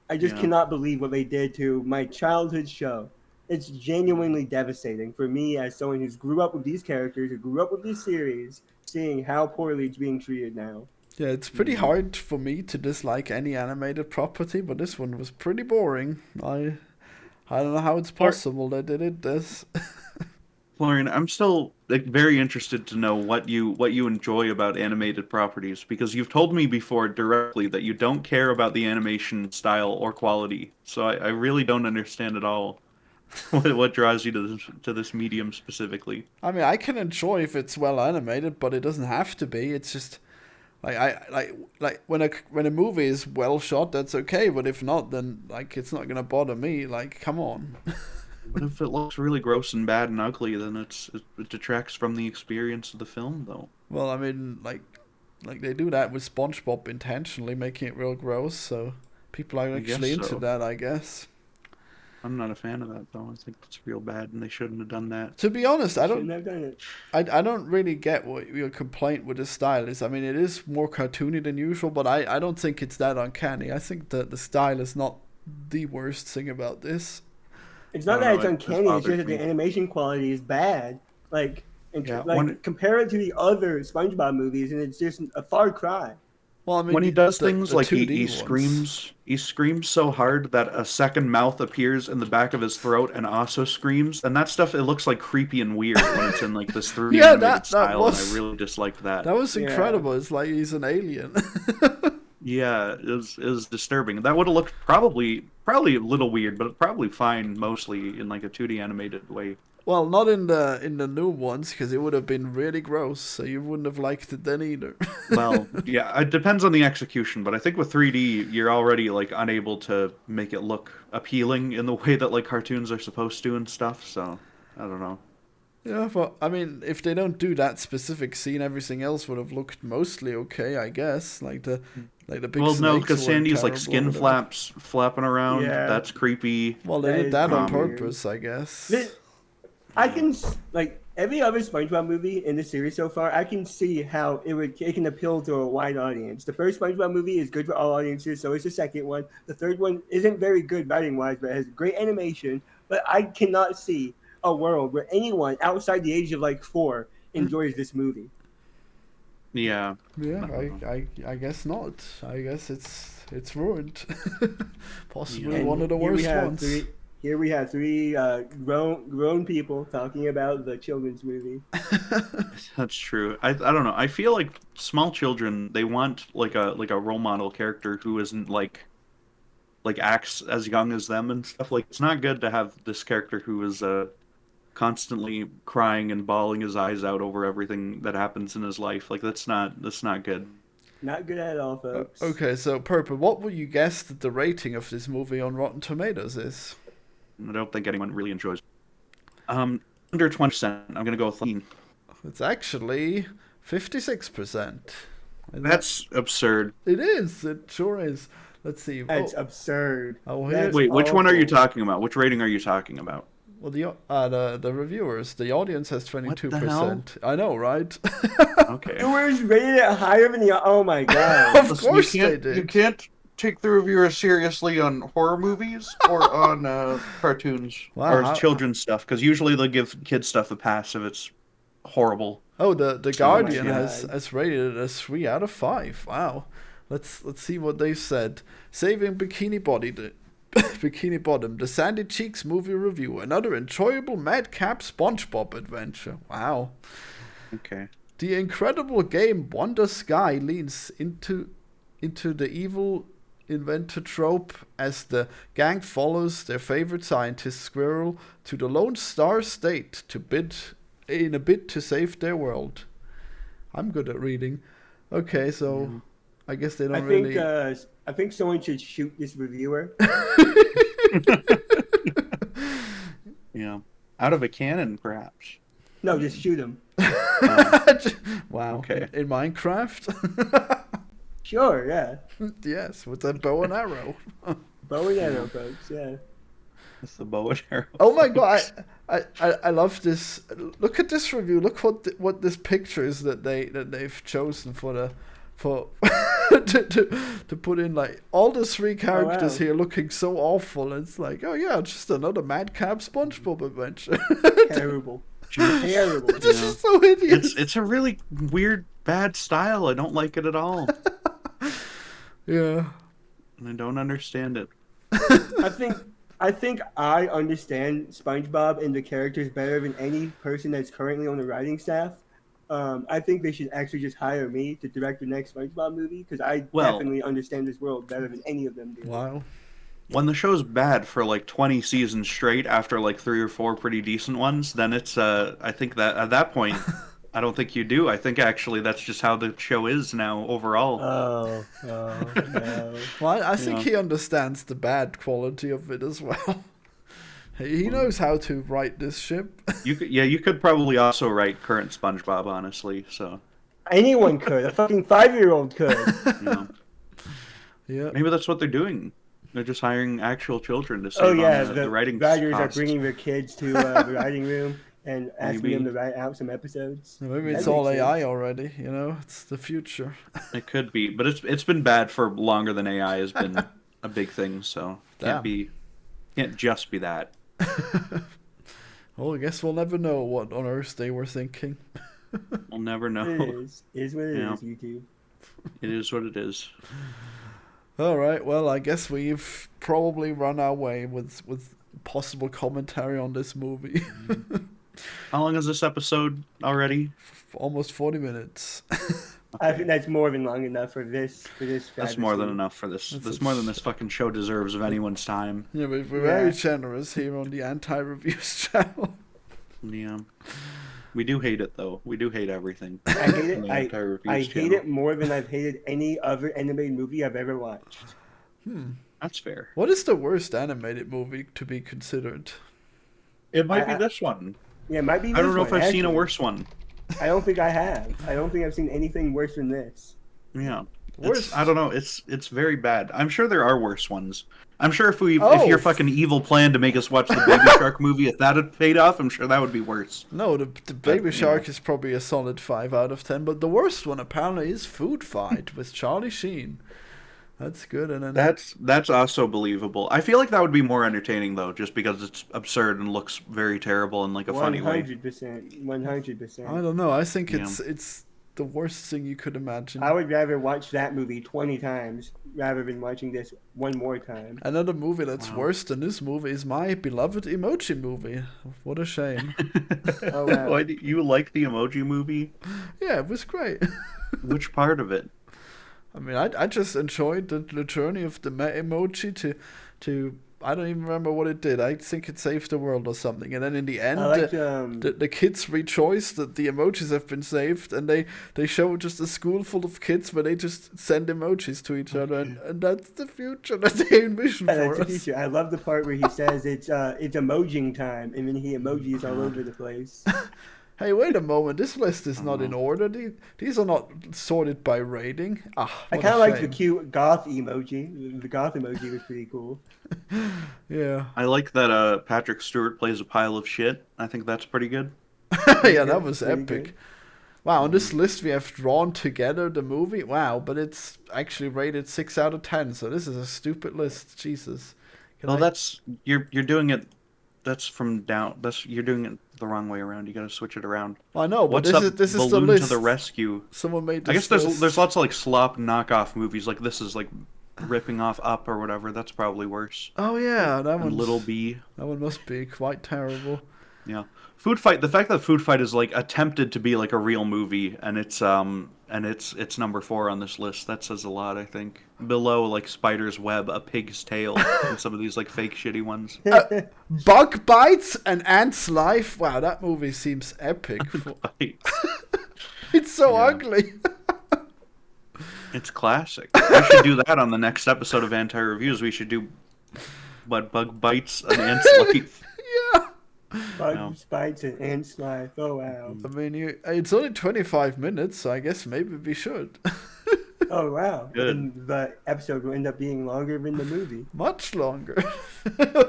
I just Yeah. cannot believe what they did to my childhood show. It's genuinely devastating for me as someone who's grew up with these characters, who grew up with this series, seeing how poorly it's being treated now. Yeah, it's pretty hard for me to dislike any animated property, but this one was pretty boring. I don't know how it's possible that they did this. Florian, I'm still very interested to know what you enjoy about animated properties, because you've told me before directly that you don't care about the animation style or quality. So I really don't understand at all what draws you to this medium specifically. I mean, I can enjoy if it's well animated, but it doesn't have to be. It's just like like when a movie is well shot, that's okay. But if not, then like it's not gonna bother me. Like, come on. But if it looks really gross and bad and ugly, then it detracts from the experience of the film, though. Well, I mean, like they do that with SpongeBob intentionally, making it real gross. So people are I guess actually into so. that, I guess. I'm not a fan of that, though. I think it's real bad, and they shouldn't have done that. To be honest, I Shouldn't don't have done it. I don't really get what your complaint with the style is. I mean, it is more cartoony than usual, but I don't think it's that uncanny. I think that the style is not the worst thing about this. It's not I that don't it's know, it uncanny. It's bothered just that the me. animation quality is bad. Like, Yeah, compare it to the other SpongeBob movies, and it's just a far cry. Well, I mean, when he does the things like he 2D ones. he screams so hard that a second mouth appears in the back of his throat and also screams, and that stuff, it looks like creepy and weird when it's in like this 3D Yeah, animated that style, was and I really disliked that. that was Yeah. incredible. It's like he's an alien. Yeah, it was disturbing. That would have looked probably a little weird, but probably fine mostly in like a 2D animated way. Well, not in the new ones, because it would have been really gross. So you wouldn't have liked it then either. Well, yeah, it depends on the execution, but I think with 3D, you're already like unable to make it look appealing in the way that like cartoons are supposed to and stuff. So I don't know. Yeah, but I mean, if they don't do that specific scene, everything else would have looked mostly okay, I guess. Like the big Well, no, snakes because weren't Sandy's like terrible or skin whatever. flaps flapping around. Yeah. That's creepy. Well, they That did is that on weird. purpose, I guess. I can like every other SpongeBob movie in the series so far. I can see how it can appeal to a wide audience. The first SpongeBob movie is good for all audiences, so is the second one. The third one isn't very good writing wise, but it has great animation. But I cannot see a world where anyone outside the age of like 4 enjoys this movie. Yeah. Yeah, I guess not. I guess it's ruined. Possibly Yeah. one of the Here we worst have ones. Here we have three grown people talking about the children's movie. That's true. I don't know. I feel like small children, they want like a role model character who isn't like acts as young as them and stuff. Like it's not good to have this character who is constantly crying and bawling his eyes out over everything that happens in his life. Like that's not good. Not good at all, folks. Okay, so Purple, what would you guess that the rating of this movie on Rotten Tomatoes is? I don't think anyone really enjoys it. Under 20%. I'm gonna go with 13. It's actually 56%. That's absurd. It is. It sure is. Let's see. That's absurd. Oh, That's Wait, which one are you awful. talking about? Which rating are you talking about? well, the reviewers, the audience has What the hell? 22%. I know, right? Okay. Viewers rated it higher than the. Oh my god. Of Listen, course you they can't, did. You can't take the reviewers seriously on horror movies or on cartoons Wow, or how- children's stuff, because usually they'll give kids stuff a pass if it's horrible. Oh, the Guardian God. has rated it as 3 out of 5. Wow. Let's see what they said. Saving Bikini Bottom, the Sandy Cheeks movie review. Another enjoyable madcap SpongeBob adventure. Wow. Okay. The incredible game Wonder Sky leans into the evil inventor trope as the gang follows their favorite scientist Squirrel to the Lone Star State in a bid to save their world. I'm good at reading. Okay, so I guess they don't really. I think someone should shoot this reviewer. Yeah. Out of a cannon, perhaps. No, just shoot him. Wow. Okay. In Minecraft? Sure, yeah. Yes, with a bow and arrow. Bow and arrow, folks. Yeah. With the bow and arrow. Oh my god, I love this. Look at this review. Look what this picture is that they've chosen to put in, like all the 3 characters wow. here looking so awful. It's like, oh yeah, just another madcap SpongeBob adventure. Terrible. Terrible. This is so hideous. It's a really weird, bad style. I don't like it at all. Yeah. And I don't understand it. I think I understand SpongeBob and the characters better than any person that's currently on the writing staff. I think they should actually just hire me to direct the next SpongeBob movie because I definitely understand this world better than any of them do. Wow. When the show's bad for like 20 seasons straight after like 3 or 4 pretty decent ones, then it's I think that at that point I don't think you do. I think actually that's just how the show is now overall. Oh no. Well, I think he understands the bad quality of it as well. He knows how to write this ship. You could probably also write current SpongeBob, honestly. So Anyone could. A fucking 5-year-old could. you know, Yeah. maybe that's what they're doing. They're just hiring actual children to save Oh yeah, on the writing writers costs. are bringing their kids to the writing room and asking Maybe. them to write out some episodes. Maybe That it's all makes AI sense. already. You know, it's the future. It could be, but it's been bad for longer than AI has been a big thing. So Damn. can't just be that. Well, I guess we'll never know what on earth they were thinking. We'll never know. It is what it Yeah. is, YouTube. It is what it is. All right. Well, I guess we've probably run our way with possible commentary on this movie. How long is this episode already? Almost 40 minutes. I think that's more than long enough for this. That's more than travesty. enough for this. That's That's more than this fucking show deserves of anyone's time. Yeah, but we're Yeah. very generous here on the anti-reviews channel. Yeah. We do hate it though. We do hate everything. I hate on it. the Anti-Reviews I hate channel. it more than I've hated any other animated movie I've ever watched. That's fair. What is the worst animated movie to be considered? It might I- be this one. Yeah, it might be. I don't this know if one, I've seen a actually. worse one. I don't think I have. I don't think I've seen anything worse than this. Yeah. Worse? I don't know. It's very bad. I'm sure there are worse ones. I'm sure if Oh. your fucking evil plan to make us watch the Baby Shark movie, if that had paid off, I'm sure that would be worse. No, the Baby you Shark know. is probably a solid 5 out of 10, but the worst one apparently is Food Fight with Charlie Sheen. That's good, and then That's also believable. I feel like that would be more entertaining though, just because it's absurd and looks very terrible in like a funny way. 100%. 100%. I don't know. I think Yeah. it's the worst thing you could imagine. I would rather watch that movie 20 times rather than watching this one more time. Another movie that's Wow. worse than this movie is my beloved Emoji Movie. What a shame. Oh, wow. Why do you like the Emoji Movie? Yeah, it was great. Which part of it? I mean, I just enjoyed the journey of the emoji to I don't even remember what it did. I think it saved the world or something. And then in the end, I liked, the kids rejoice that the emojis have been saved, and they show just a school full of kids where they just send emojis to each other, and that's the future that they envision yeah, for that's the us. future. I love the part where he says it's emojing time, and then he emojis all over the place. Hey, wait a moment. This list is not in know. order. These are not sorted by rating. Ah, I what kind a of like the shame. cute goth emoji. The goth emoji was pretty cool. Yeah. I like that Patrick Stewart plays a pile of shit. I think that's pretty good. Pretty Yeah, that good. was Pretty epic. good. Wow, on this list we have Drawn Together, the movie. Wow, but it's actually rated 6 out of 10, so this is a stupid list. Jesus. Can Well, I? that's you're doing it. That's from down. That's you're doing it the wrong way around. You got to switch it around. I know, but What's this up, is the Balloon to the list. Rescue? Someone made I guess this there's list. lots of like slop knockoff movies. Like this is like ripping off Up or whatever. That's probably worse. Oh yeah, And Little B. that one must be quite terrible. Yeah. Food Fight. The fact that Food Fight is like attempted to be like a real movie, and it's number 4 on this list. That says a lot, I think. Below like Spider's Web, A Pig's Tale, and some of these like fake shitty ones. Bug Bites and Ant's Life. Wow, that movie seems epic. It's so Yeah. ugly. It's classic. We should do that on the next episode of Anti Reviews. We should do what Bug Bites and Ant's Life. Yeah. Bug No. bites and ants life. Oh wow. I mean, it's only 25 minutes, so I guess maybe we should. Oh wow. Good. And the episode will end up being longer than the movie. Much longer.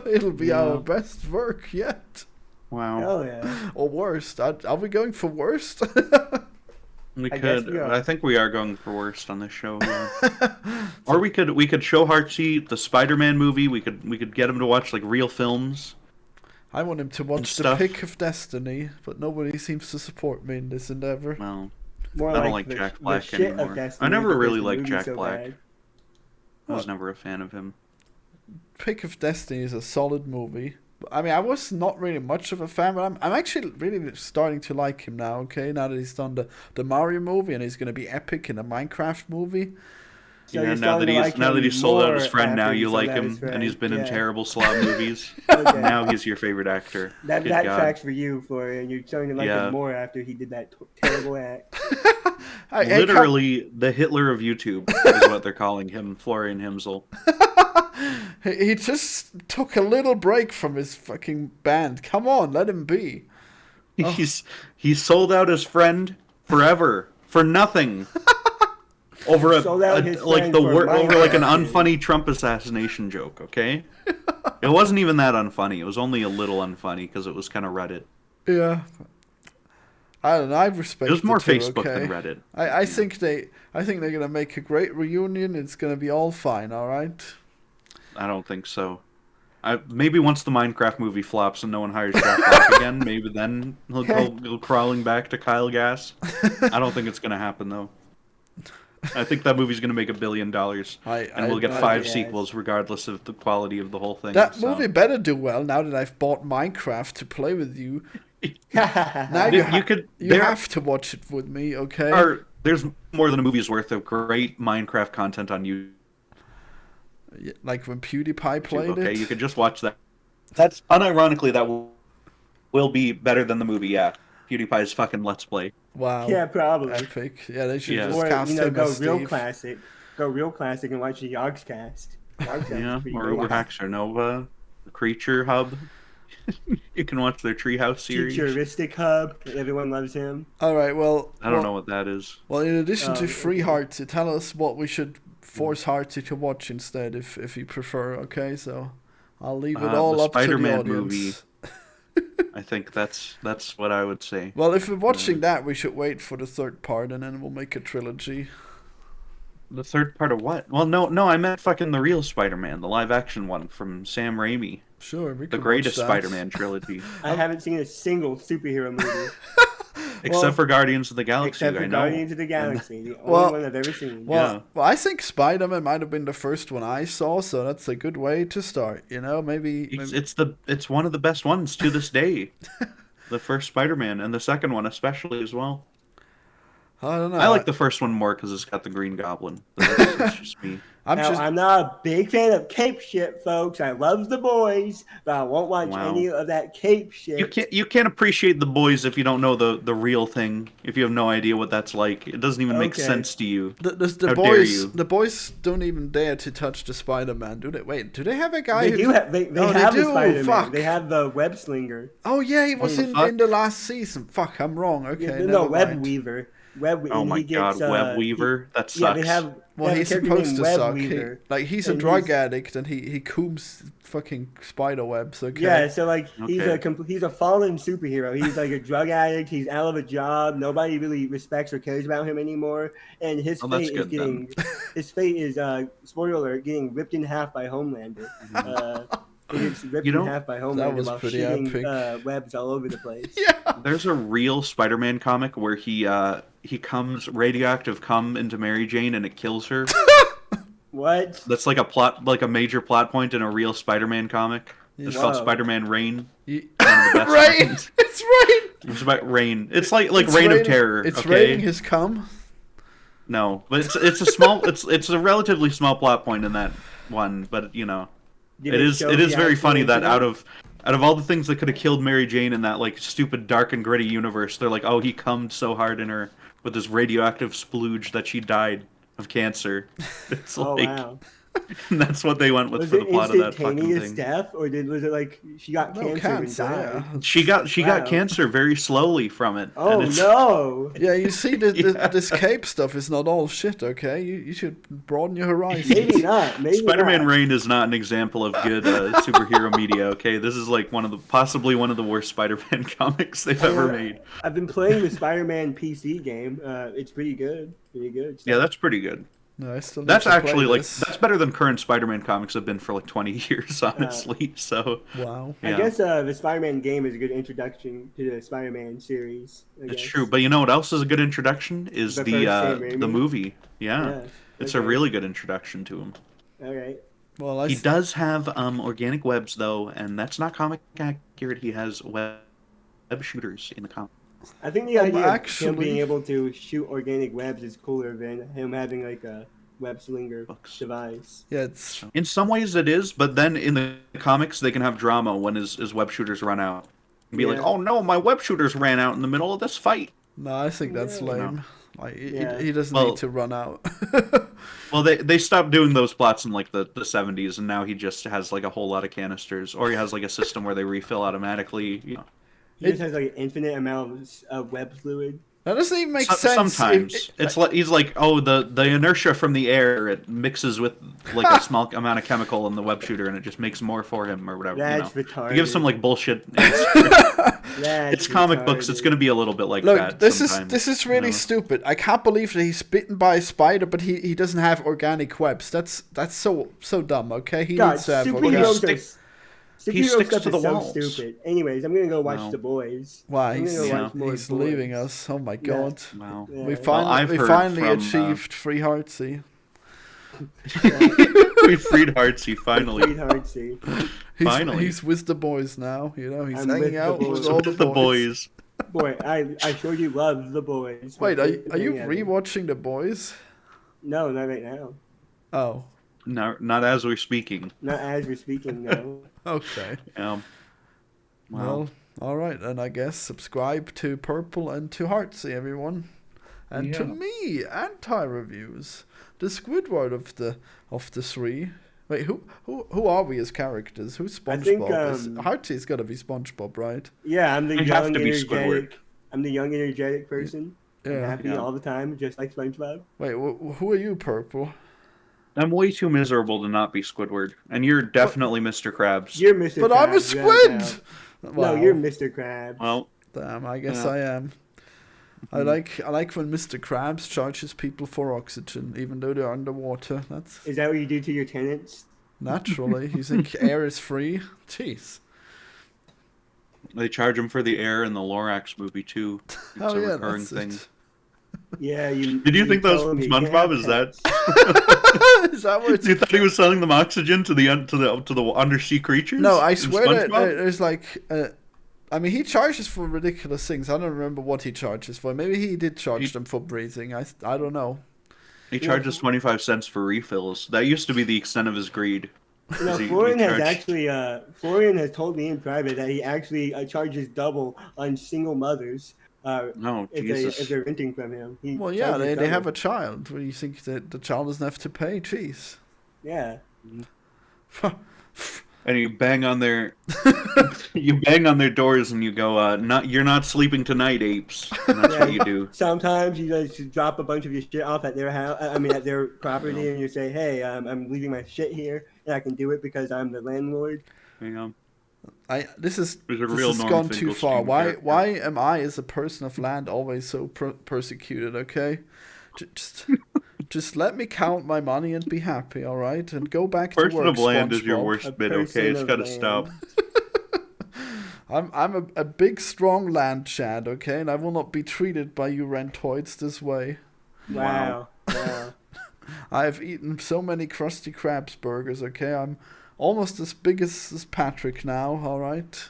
It'll be our best work yet. Wow. Hell yeah. Or worst. Are we going for worst? We I guess could. we are. I think we are going for worst on this show. Yeah. Or we could show Hartsey the Spider-Man movie. We could get him to watch like real films. I want him to watch The stuff. Pick of Destiny, but nobody seems to support me in this endeavor. Well, More I don't like like the, Jack the Black shit anymore. of Destiny I never because really the liked movie's Jack so Black. bad. I was never a fan of him. Pick of Destiny is a solid movie. I mean, I was not really much of a fan, but I'm actually really starting to like him now, okay? Now that he's done the Mario movie and he's going to be epic in a Minecraft movie. So Yeah, you're now that starting to he's like now that him he's sold out his more friend, now after you he like sold out him, his friend. and he's been in Yeah. terrible slob movies. Okay. Now he's your favorite actor. That Good that God. tracks for you, Florian. And you're starting to like Yeah. him more after he did that terrible act. Literally, the Hitler of YouTube is what they're calling him, Florian Himsel. He just took a little break from his fucking band. Come on, let him be. He sold out his friend forever for nothing. Over Sold out his friend for over like an Minecraft. unfunny Trump assassination joke, okay? It wasn't even that unfunny. It was only a little unfunny because it was kind of Reddit. Yeah. I don't know. I respect It was more it too, Facebook okay? than Reddit. I think they're gonna make a great reunion. It's gonna be all fine. All right. I don't think so. Maybe once the Minecraft movie flops and no one hires Jack Black again, maybe then he'll go crawling back to Kyle Gass. I don't think it's gonna happen though. I think that movie's gonna make $1 billion, and we'll get 5 yeah. sequels regardless of the quality of the whole thing. That so. movie better do well now that I've bought Minecraft to play with you. Now You you have to watch it with me, okay? There's more than a movie's worth of great Minecraft content on YouTube. Yeah, like when PewDiePie played Okay, it. you could just watch that. That's unironically that will be better than the movie. Yeah, PewDiePie's fucking Let's Play. Wow. Yeah, probably. Epic. Yeah, they should Yeah. just Or cast him go as real Steve. classic. Go real classic and watch the Yogscast. Yogscast Yeah, is pretty or great. Uber Nova, the Creature Hub. You can watch their Treehouse series. Futuristic Hub. Everyone loves him. All right. Well, I don't know what that is. Well, in addition to Free okay. Heartsy, tell us what we should force Heartsy to watch instead, if you prefer. Okay, so I'll leave it all the up to the Spider-Man audience. movie. I think that's what I would say. Well, if we're watching that, we should wait for the third part, and then we'll make a trilogy. The third part of what? Well, no, I meant fucking the real Spider-Man, the live-action one from Sam Raimi, Sure, we the can greatest watch that. Spider-Man trilogy, I haven't seen a single superhero movie except for Guardians of the Galaxy. except for I know. Guardians of the Galaxy, the only Well- one I've ever seen. Well, Yeah. well, I think Spider-Man might have been the first one I saw, so that's a good way to start. You know, maybe It's one of the best ones to this day. The first Spider-Man and the second one especially as well. I don't know. I like the first one more because it's got the Green Goblin. That's just me. I'm not a big fan of cape shit, folks. I love The Boys, but I won't watch any of that cape shit. You can't appreciate The Boys if you don't know the real thing. If you have no idea what that's like, it doesn't even make sense to you. The How dare you? The boys don't even dare to touch the Spider-Man, do they? Wait, do they have a guy? They do have. They have the Spider-Man. Fuck. They have the web slinger. Oh yeah, he was in the last season. Fuck, I'm wrong. Okay, no, Web Weaver. Oh my god, Web Weaver. That sucks. Yeah, they have. Well, he's supposed to suck. He's a drug he's, addict, and he cooms fucking spider webs. Okay. Yeah, so like he's a fallen superhero. He's like a drug addict. He's out of a job. Nobody really respects or cares about him anymore. And his fate is getting. His fate is spoiler alert, getting ripped in half by Homelander. He gets ripped in half by Homelander while shooting webs all over the place. Yeah. There's a real Spider-Man comic where he comes radioactive cum into Mary Jane and it kills her. What? That's like a major plot point in a real Spider-Man comic. It's called Spider-Man Rain. Rain. It's Rain. It's about rain. It's like Reign of Terror. It's raining his cum. No, but it's a small. it's a relatively small plot point in that one, but you know. It is very funny that out of all the things that could have killed Mary Jane in that like stupid dark and gritty universe, they're like, oh, he cummed so hard in her with this radioactive splooge that she died of cancer. It's wow. And that's what they went with for the plot of that fucking thing. Was it instantaneous death, or was it like she got cancer and died? Yeah. She got cancer very slowly from it. Oh no! Yeah, you see, this cape stuff is not all shit. Okay, you should broaden your horizons. Maybe not. Spider-Man Rain is not an example of good superhero media. Okay, this is like possibly one of the worst Spider-Man comics they've ever made. I've been playing the Spider-Man PC game. It's pretty good. Yeah, that's pretty good. No, that's actually that's better than current Spider-Man comics have been for like 20 years, honestly. So wow. Yeah. I guess the Spider-Man game is a good introduction to the Spider-Man series. It's true, but you know what else is a good introduction is the movie. Yeah, it's a really good introduction to him. All right. Well, he does have organic webs though, and that's not comic accurate. He has web shooters in the comic. I think the idea of him being able to shoot organic webs is cooler than him having like a web slinger device. Yeah, it's in some ways it is, but then in the comics they can have drama when his web shooters run out. And be like, oh no, my web shooters ran out in the middle of this fight. No, I think that's lame. No. Like he doesn't need to run out. Well, they stopped doing those plots in like the 70s, and now he just has like a whole lot of canisters, or he has like a system where they refill automatically. You know. He just has like an infinite amount of web fluid. That doesn't even make sense. Sometimes it's like he's like, oh, the inertia from the air, it mixes with like a small amount of chemical in the web shooter, and it just makes more for him or whatever. That's retarded. He gives some like bullshit. It's comic books. It's going to be a little bit like that. This is really stupid. I can't believe that he's bitten by a spider, but he doesn't have organic webs. That's so dumb. Okay, he needs to have organic. He sticks to the walls. Stupid. Anyways, I'm gonna go watch The Boys. Why? He's leaving us. Oh my god. Wow. Yeah. We finally achieved free Heartsy. We freed Heartsy finally. Finally. He's with the boys now. You know, he's hanging out with all the boys. Boy, I sure you love The Boys. Wait, are you rewatching The Boys? No, not right now. Oh. No, not as we're speaking. Not as we're speaking, no. Okay. Well, all right, and I guess subscribe to Purple and to Heartsy, everyone, and to me, anti-reviews, the Squidward of the three. Wait, who are we as characters? Who's SpongeBob? Heartsy's got to be SpongeBob, right? Yeah, I'm the young energetic. I'm the young energetic person. Yeah, I'm happy all the time, just like SpongeBob. Wait, who are you, Purple? I'm way too miserable to not be Squidward, and you're definitely Mr. Krabs. You're Mr. Krabs. But I'm a squid! No, you're Mr. Krabs. Well, damn, I guess I am. I like when Mr. Krabs charges people for oxygen, even though they're underwater. Is that what you do to your tenants? Naturally. You think air is free? Jeez. They charge him for the air in the Lorax movie, too. It's a recurring thing. Yeah, Did you think that was from SpongeBob? Is that? Is that what? You thought he was selling them oxygen to the undersea creatures? No, I swear that there's like I mean, he charges for ridiculous things. I don't remember what he charges for. Maybe he did charge them for breathing. I don't know. He charges 25 cents for refills. That used to be the extent of his greed. Florian has told me in private that he actually charges double on single mothers. If they're renting from him. Well, yeah, they have a child. What do you think that the child doesn't have to pay? Jeez. Yeah. And you bang on their doors and you go, you're not sleeping tonight, apes. And that's what you do. Sometimes you just drop a bunch of your shit off at their house. at their property, and you say, "Hey, I'm leaving my shit here, and I can do it because I'm the landlord." Yeah. This has gone too far. Why am I, as a person of land, always so persecuted? Okay, just let me count my money and be happy, all right? And go back to work. Person of land is your worst bit. Okay, it's got to stop. I'm a big, strong land chad, okay, and I will not be treated by you rentoids this way. Wow. I have eaten so many Krusty Krabs burgers, okay? I'm almost as big as Patrick now, all right?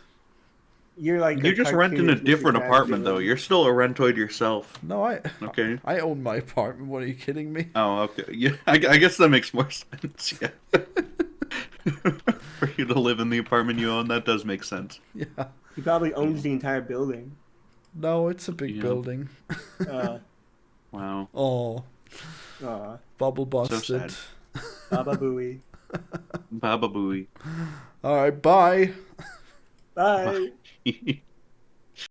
You're just renting a different apartment, though. You're still a rentoid yourself. No, I own my apartment. What, are you kidding me? Oh, okay. Yeah, I guess that makes more sense, yeah. For you to live in the apartment you own, that does make sense. Yeah. He probably owns the entire building. No, it's a big building. Wow. Oh. Bubble busted. So sad. Baba Booey. Baba Booey. All right, bye. Bye. Bye.